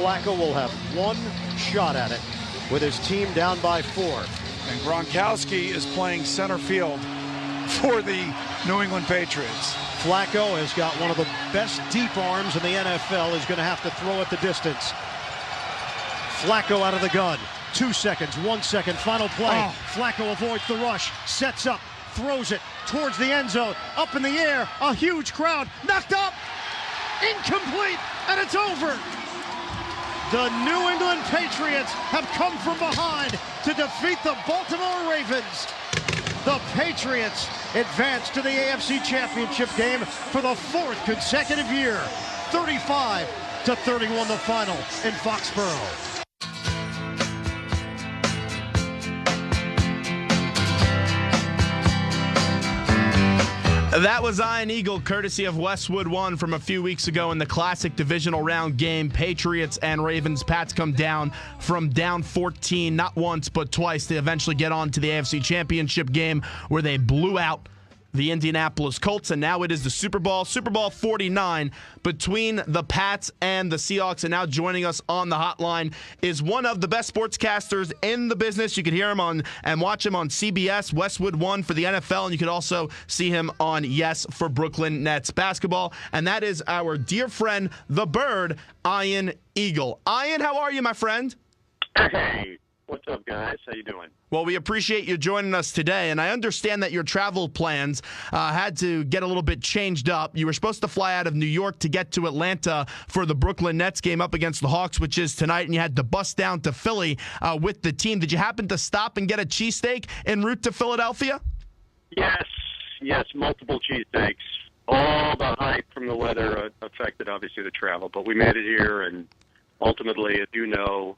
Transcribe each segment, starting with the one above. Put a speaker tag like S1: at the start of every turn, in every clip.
S1: Flacco will have one shot at it with his team down by 4.
S2: And Gronkowski is playing center field for the New England Patriots.
S1: Flacco has got one of the best deep arms in the NFL. He's going to have to throw it the distance. Flacco out of the gun. 2 seconds, 1 second, final play. Flacco avoids the rush, sets up, throws it towards the end zone. Up in the air, a huge crowd. Knocked up, incomplete, and it's over. The New England Patriots have come from behind to defeat the Baltimore Ravens. The Patriots advance to the AFC Championship game for the 4th consecutive year. 35-31 the final in Foxborough.
S3: That was Iron Eagle, courtesy of Westwood One from a few weeks ago in the classic divisional round game. Patriots and Ravens. Pats come down from down 14, not once but twice. They eventually get on to the AFC Championship game where they blew out the Indianapolis Colts, and now it is the Super Bowl 49 between the Pats and the Seahawks. And now joining us on the hotline is one of the best sportscasters in the business. You can hear him on and watch him on CBS, Westwood One for the NFL, and you can also see him on Yes for Brooklyn Nets basketball. And that is our dear friend, the Bird, Iron Eagle. Iron, how are you, my friend?
S4: Hey. What's up, guys? How you doing?
S3: Well, we appreciate you joining us today, and I understand that your travel plans had to get a little bit changed up. You were supposed to fly out of New York to get to Atlanta for the Brooklyn Nets game up against the Hawks, which is tonight, and you had to bus down to Philly with the team. Did you happen to stop and get a cheesesteak en route to Philadelphia?
S4: Yes, multiple cheesesteaks. All the hype from the weather affected, obviously, the travel, but we made it here, and ultimately, as you know,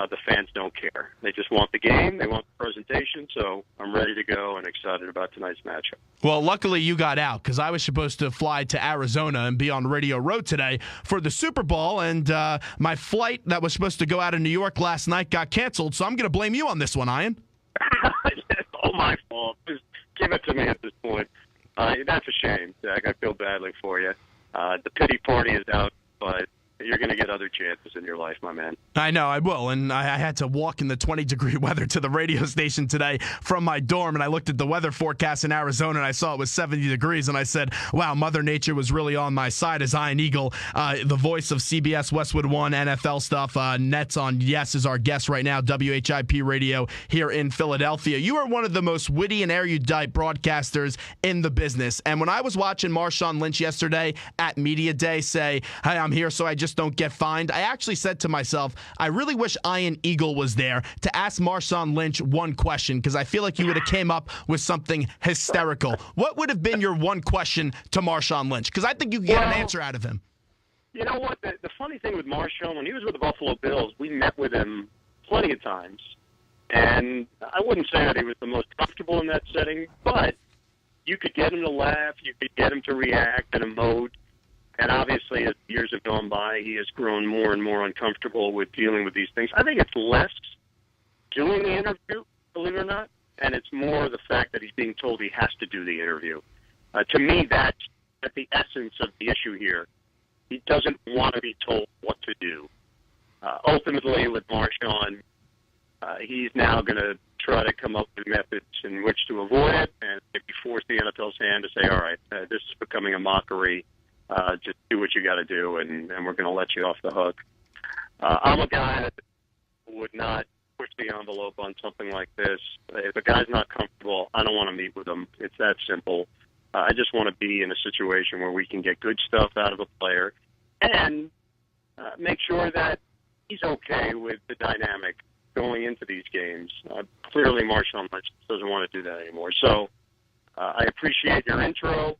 S4: the fans don't care. They just want the game. They want the presentation. So I'm ready to go and excited about tonight's matchup.
S3: Well, luckily you got out because I was supposed to fly to Arizona and be on Radio Row today for the Super Bowl. And my flight that was supposed to go out of New York last night got canceled. So I'm going to blame you on this one, Ian.
S4: It's all my fault. Just give it to me at this point. That's a shame, Zach. I feel badly for you. The pity party is out, but you're going to get other chances in your life, my man.
S3: I know, I will. And I had to walk in the 20-degree weather to the radio station today from my dorm, and I looked at the weather forecast in Arizona, and I saw it was 70 degrees, and I said, wow, Mother Nature was really on my side as Iron Eagle, the voice of CBS, Westwood One, NFL stuff. Nets on Yes is our guest right now, WHIP Radio here in Philadelphia. You are one of the most witty and erudite broadcasters in the business. And when I was watching Marshawn Lynch yesterday at Media Day say, hey, I'm here so I just don't get fined, I actually said to myself, I really wish Iron Eagle was there to ask Marshawn Lynch one question, because I feel like you would have came up with something hysterical. What would have been your one question to Marshawn Lynch? Because I think you could get an answer out of him.
S4: You know what? The funny thing with Marshawn, when he was with the Buffalo Bills, we met with him plenty of times. And I wouldn't say that he was the most comfortable in that setting, but you could get him to laugh, you could get him to react and emote. And obviously, as years have gone by, he has grown more and more uncomfortable with dealing with these things. I think it's less doing the interview, believe it or not, and it's more the fact that he's being told he has to do the interview. To me, that's at the essence of the issue here. He doesn't want to be told what to do. Ultimately, with Marshawn, he's now going to try to come up with methods in which to avoid it and maybe force the NFL's hand to say, all right, this is becoming a mockery. Just do what you got to do, and we're going to let you off the hook. I'm a guy that would not push the envelope on something like this. If a guy's not comfortable, I don't want to meet with him. It's that simple. I just want to be in a situation where we can get good stuff out of a player and make sure that he's okay with the dynamic going into these games. Clearly, Marshawn Lynch doesn't want to do that anymore. So I appreciate your intro.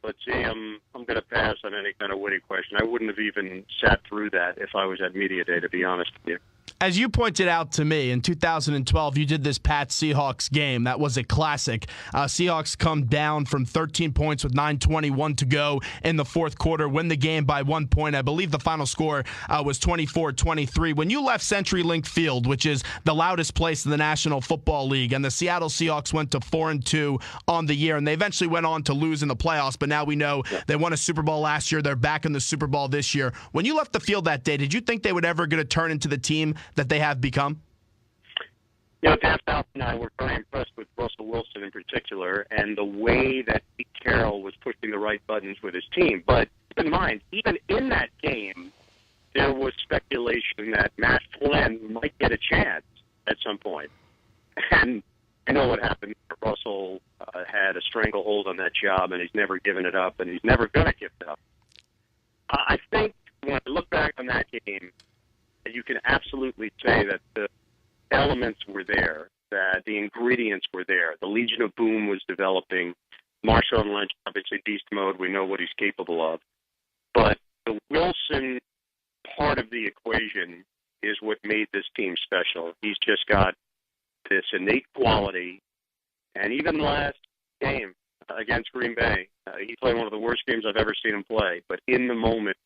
S4: But see, I'm going to pass on any kind of witty question. I wouldn't have even sat through that if I was at Media Day, to be honest with you.
S3: As you pointed out to me, in 2012, you did this Pats Seahawks game. That was a classic. Seahawks come down from 13 points with 9:21 to go in the fourth quarter, win the game by 1 point. I believe the final score was 24-23. When you left CenturyLink Field, which is the loudest place in the National Football League, and the Seattle Seahawks went to 4-2 on the year, and they eventually went on to lose in the playoffs, but now we know they won a Super Bowl last year. They're back in the Super Bowl this year. When you left the field that day, did you think they would ever going to turn into the team that they have become?
S4: Dan Fouts and I were very impressed with Russell Wilson in particular and the way that Pete Carroll was pushing the right buttons with his team. But keep in mind, even in that game, there was speculation that Matt Flynn might get a chance at some point. And I know what happened. Russell had a stranglehold on that job, and he's never given it up, and he's never going to give it up. I think when I look back on that game, you can absolutely say that the elements were there, that the ingredients were there. The Legion of Boom was developing. Marshawn Lynch, obviously beast mode, we know what he's capable of. But the Wilson part of the equation is what made this team special. He's just got this innate quality. And even last game against Green Bay, he played one of the worst games I've ever seen him play. But in the moment,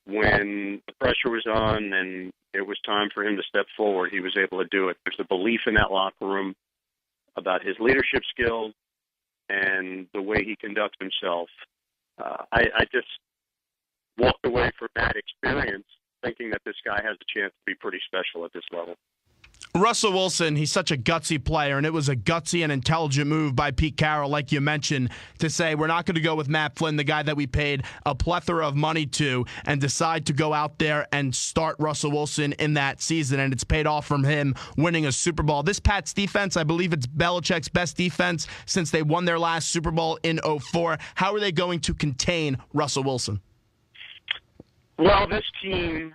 S4: when the pressure was on and it was time for him to step forward, he was able to do it. There's a belief in that locker room about his leadership skills and the way he conducts himself. I just walked away from that experience thinking that this guy has a chance to be pretty special at this level.
S3: Russell Wilson, he's such a gutsy player, and it was a gutsy and intelligent move by Pete Carroll, like you mentioned, to say we're not going to go with Matt Flynn, the guy that we paid a plethora of money to, and decide to go out there and start Russell Wilson in that season, and it's paid off from him winning a Super Bowl. This Pats defense, I believe it's Belichick's best defense since they won their last Super Bowl in 2004. How are they going to contain Russell Wilson?
S4: Well, this team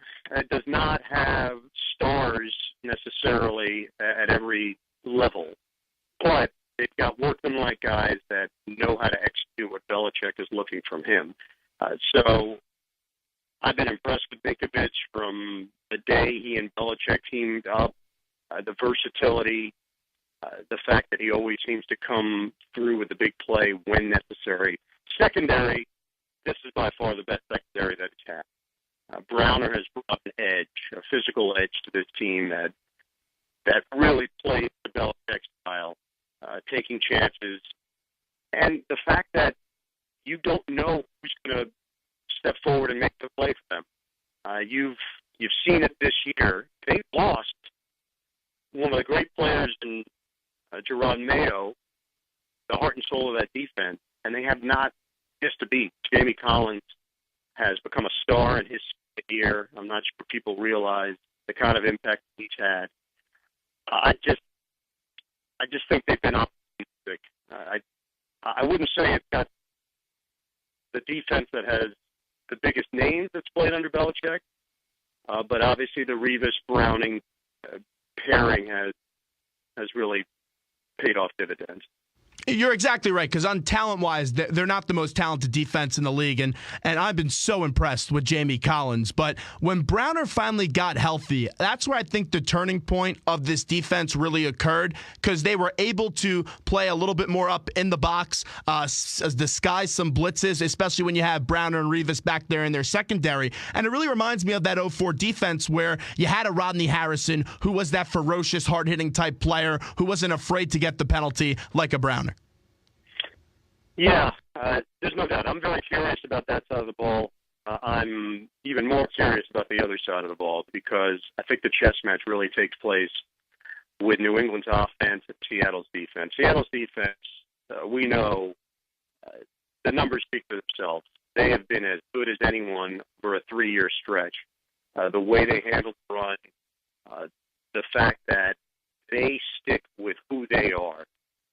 S4: does not have stars necessarily at every level, but they've got workmanlike guys that know how to execute what Belichick is looking from him. So I've been impressed with Ninkovich from the day he and Belichick teamed up, the versatility, the fact that he always seems to come through with the big play when necessary. Secondary, this is by far the best secondary that he's had. Browner has brought an edge, a physical edge to this team that really plays the Belichick style, taking chances. And the fact that you don't know who's going to step forward and make the play for them. You've seen it this year. They lost one of the great players in Gerard Mayo, the heart and soul of that defense, and they have not missed a beat. Jamie Collins has become a star in his year. I'm not sure people realize the kind of impact he's had. I just think they've been optimistic. I wouldn't say it's got the defense that has the biggest names that's played under Belichick, but obviously the Revis-Browning pairing has really paid off dividends.
S3: You're exactly right, because on talent-wise, they're not the most talented defense in the league, and I've been so impressed with Jamie Collins. But when Browner finally got healthy, that's where I think the turning point of this defense really occurred, because they were able to play a little bit more up in the box, disguise some blitzes, especially when you have Browner and Revis back there in their secondary. And it really reminds me of that 2004 defense where you had a Rodney Harrison who was that ferocious, hard-hitting type player who wasn't afraid to get the penalty like a Browner.
S4: Yeah, there's no doubt. I'm very curious about that side of the ball. I'm even more curious about the other side of the ball because I think the chess match really takes place with New England's offense and Seattle's defense. Seattle's defense, we know the numbers speak for themselves. They have been as good as anyone for a 3-year stretch. The way they handle the run, the fact that they stick with who they are.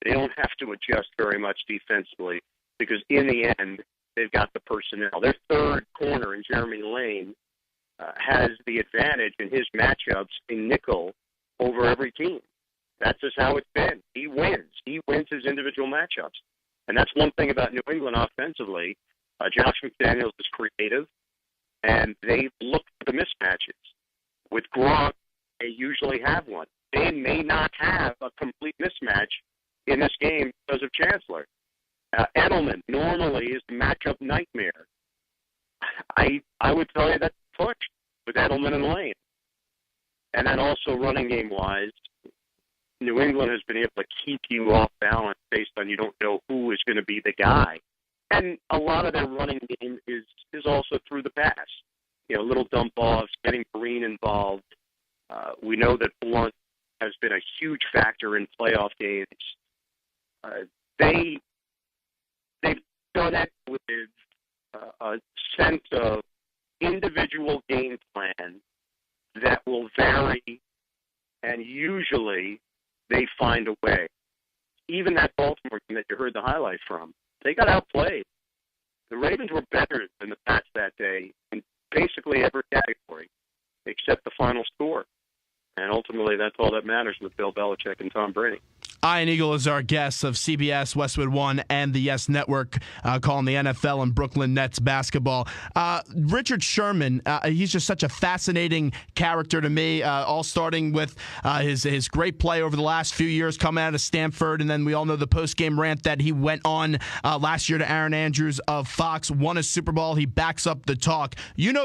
S4: They don't have to adjust very much defensively because in the end, they've got the personnel. Their third corner in Jeremy Lane has the advantage in his matchups in nickel over every team. That's just how it's been. He wins. He wins his individual matchups. And that's one thing about New England offensively. Josh McDaniels is creative, and they look for the mismatches. With Gronk, usually have one. They may not have a complete mismatch in this game because of Chancellor. Edelman normally is a matchup nightmare. I would tell you that's push with Edelman and Lane. And then also running game-wise, New England has been able to keep you off balance based on you don't know who is going to be the guy. And a lot of their running game is also through the pass. Little dump-offs, getting Green involved. We know that Blunt has been a huge factor in playoff games. They've done it with a sense of individual game plan that will vary, and usually they find a way. Even that Baltimore game that you heard the highlight from, they got outplayed. The Ravens were better than the Pats that day in basically every category except the final score. And ultimately, that's all that matters with Bill Belichick and Tom Brady.
S3: Ian Eagle is our guest of CBS, Westwood One, and the Yes Network, calling the NFL and Brooklyn Nets basketball. Richard Sherman, he's just such a fascinating character to me, all starting with his great play over the last few years coming out of Stanford, and then we all know the post-game rant that he went on last year to Aaron Andrews of Fox, won a Super Bowl. He backs up the talk.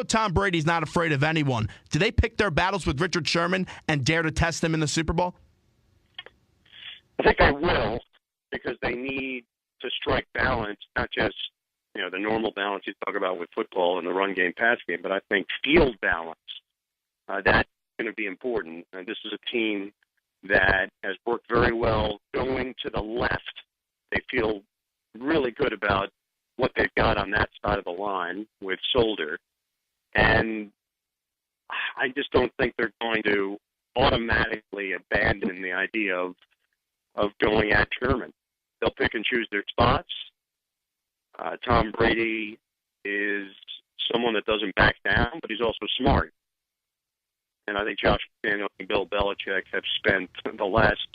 S3: Tom Brady's not afraid of anyone. Do they pick their battles with Richard Sherman and dare to test him in the Super Bowl?
S4: I think they will, because they need to strike balance, not just the normal balance you talk about with football and the run game, pass game, but I think field balance. That's going to be important. This is a team that has worked very well going to the left. They feel really good about what they've got on that side of the line with Solder, and I just don't think they're going to automatically abandon the idea of going at Sherman. They'll pick and choose their spots. Tom Brady is someone that doesn't back down, but he's also smart. And I think Josh McDaniels and Bill Belichick have spent the last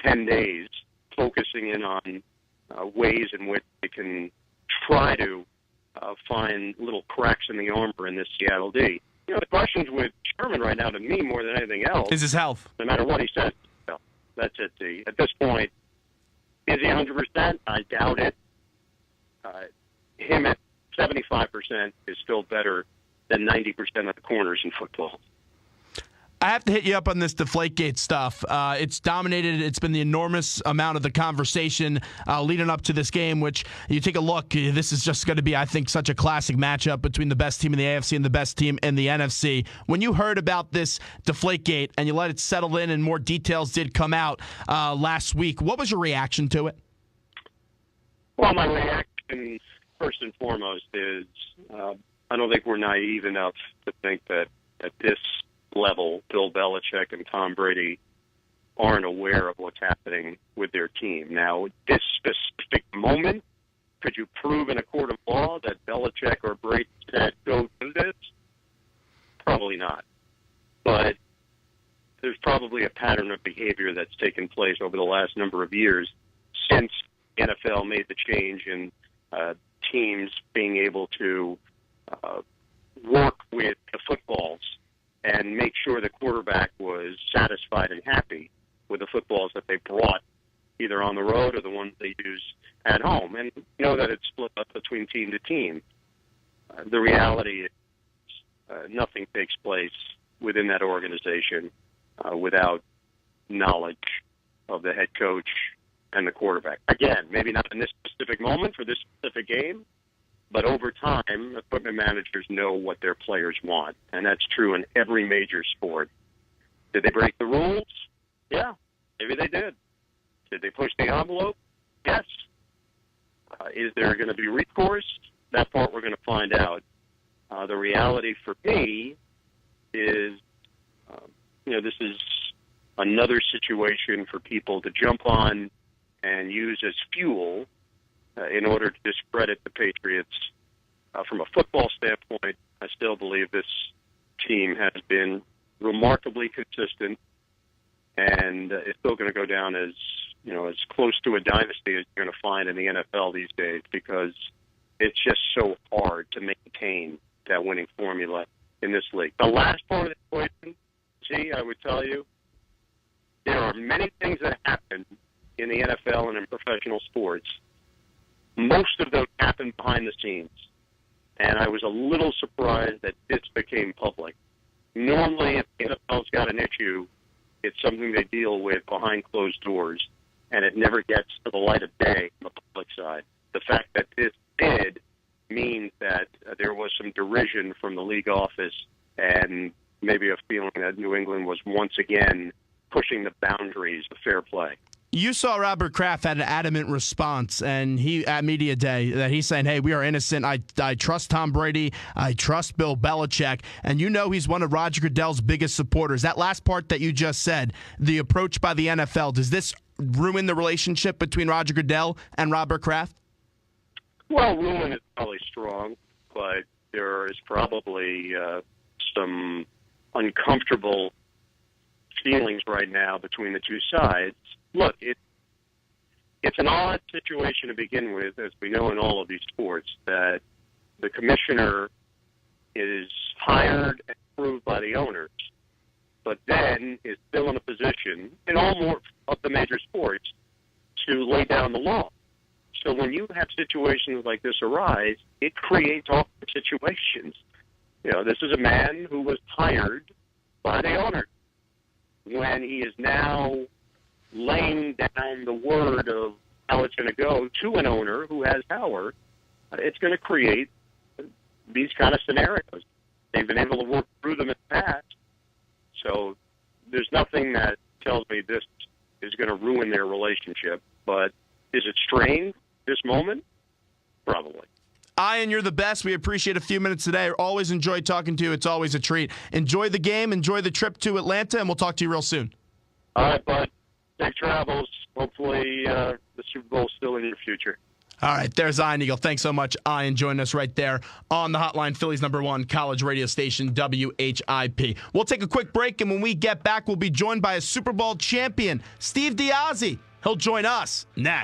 S4: 10 days focusing in on ways in which they can try to find little cracks in the armor in this Seattle D. The questions with Sherman right now, to me, more than anything else,
S3: is his health.
S4: No matter what he says, that's it, D. At this point, is he 100%? I doubt it. Him at 75% is still better than 90% of the corners in football.
S3: I have to hit you up on this Deflategate stuff. It's dominated. It's been the enormous amount of the conversation leading up to this game, which you take a look, this is just going to be, I think, such a classic matchup between the best team in the AFC and the best team in the NFC. When you heard about this Deflategate and you let it settle in and more details did come out last week, what was your reaction to it?
S4: Well, my reaction, first and foremost, is I don't think we're naive enough to think that at this level, Bill Belichick and Tom Brady aren't aware of what's happening with their team. Now, this specific moment, could you prove in a court of law that Belichick or Brady said, go do this? Probably not. But there's probably a pattern of behavior that's taken place over the last number of years since the NFL made the change in teams being able to work with the footballs and make sure the quarterback was satisfied and happy with the footballs that they brought either on the road or the ones they use at home. And you know that it's split up between team to team. The reality is nothing takes place within that organization without knowledge of the head coach and the quarterback. Again, maybe not in this specific moment for this specific game, but over time, equipment managers know what their players want, and that's true in every major sport. Did they break the rules? Yeah, maybe they did. Did they push the envelope? Yes. Is there going to be recourse? That part we're going to find out. The reality for me is, this is another situation for people to jump on and use as fuel in order to discredit the Patriots. From a football standpoint, I still believe this team has been remarkably consistent, and it's still going to go down as as close to a dynasty as you're going to find in the NFL these days, because it's just so hard to maintain that winning formula in this league. The last part of the equation, see, me, I would tell you, there are many things that happen in the NFL and in professional sports. Most of those happen behind the scenes. And I was a little surprised that this became public. Normally, if the NFL's got an issue, it's something they deal with behind closed doors, and it never gets to the light of day on the public side. The fact that this did means that there was some derision from the league office and maybe a feeling that New England was once again pushing the boundaries of fair play.
S3: You saw Robert Kraft had an adamant response, and he at Media Day that he's saying, hey, we are innocent. I trust Tom Brady. I trust Bill Belichick. And you know he's one of Roger Goodell's biggest supporters. That last part that you just said, the approach by the NFL, does this ruin the relationship between Roger Goodell and Robert Kraft?
S4: Well, ruin is probably strong, but there is probably some uncomfortable feelings right now between the two sides. Look, it's an odd situation to begin with, as we know in all of these sports, that the commissioner is hired and approved by the owners, but then is still in a position, in all more of the major sports, to lay down the law. So when you have situations like this arise, it creates awkward situations. You know, this is a man who was hired by the owner. When he is now laying down the word of how it's going to go to an owner who has power, it's going to create these kind of scenarios. They've been able to work through them in the past, so there's nothing that tells me this is going to ruin their relationship. But is it strained this moment? Probably.
S3: Ian, you're the best. We appreciate a few minutes today. Always enjoy talking to you. It's always a treat. Enjoy the game. Enjoy the trip to Atlanta, and we'll talk to you real soon.
S4: All right, bud. Safe travels. Hopefully the Super Bowl's still in your future.
S3: All right, there's Ian Eagle. Thanks so much, Ian. Join us right there on the hotline, Philly's #1 college radio station, WHIP. We'll take a quick break, and when we get back, we'll be joined by a Super Bowl champion, Steve Diazzi. He'll join us next.